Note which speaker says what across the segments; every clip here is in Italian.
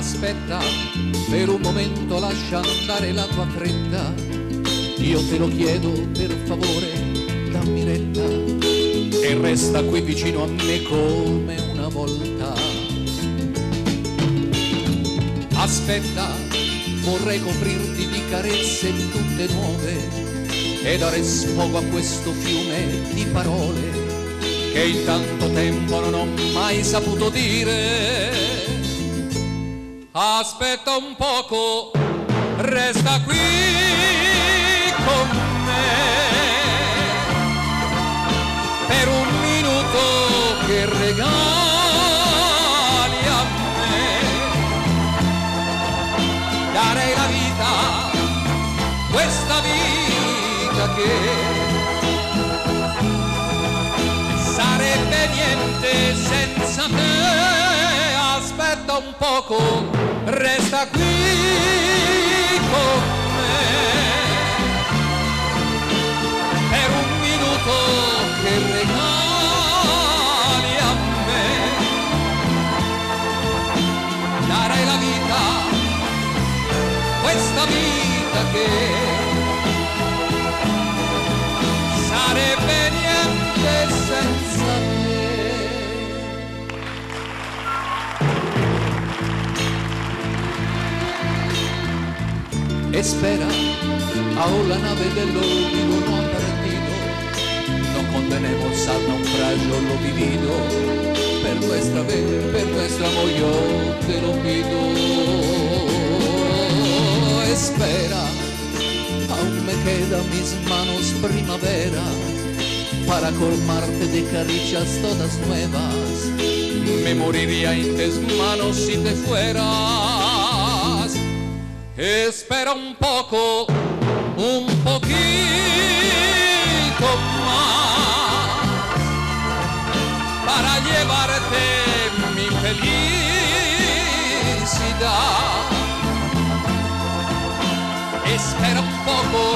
Speaker 1: Aspetta, per un momento lascia andare la tua fretta. Io te lo chiedo, per favore, dammi retta e resta qui vicino a me come una volta. Aspetta, vorrei coprirti di carezze tutte nuove e dare sfogo a questo fiume di parole che in tanto tempo non ho mai saputo dire. Aspetta un poco, resta qui con me per un minuto che regali a me. Darei la vita, questa vita che sarebbe niente senza te. Aspetta un poco, resta qui con me per un minuto che regali a me. Darei la vita, questa vita che sarebbe niente senza te. E spera, aún la nave del olvido no ha partido, no condenemos al naufragio lo vivido, per nuestra vez, per nuestro amor yo te lo pido. Espera, aún me quedan mis manos primavera para colmarte de caricias todas nuevas. Me moriría en tus manos si te fueras. Espera un poco, un poquito más para llevarte mi felicidad. Espera un poco,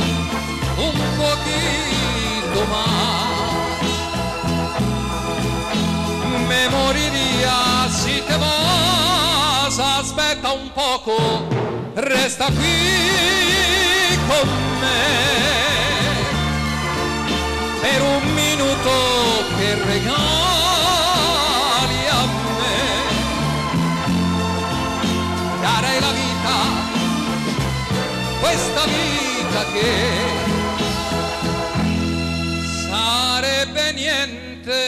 Speaker 1: un poquito más. Me moriría si te vas. Aspetta un poco, resta qui con me per un minuto che regali a me. Darei la vita, questa vita che sarebbe niente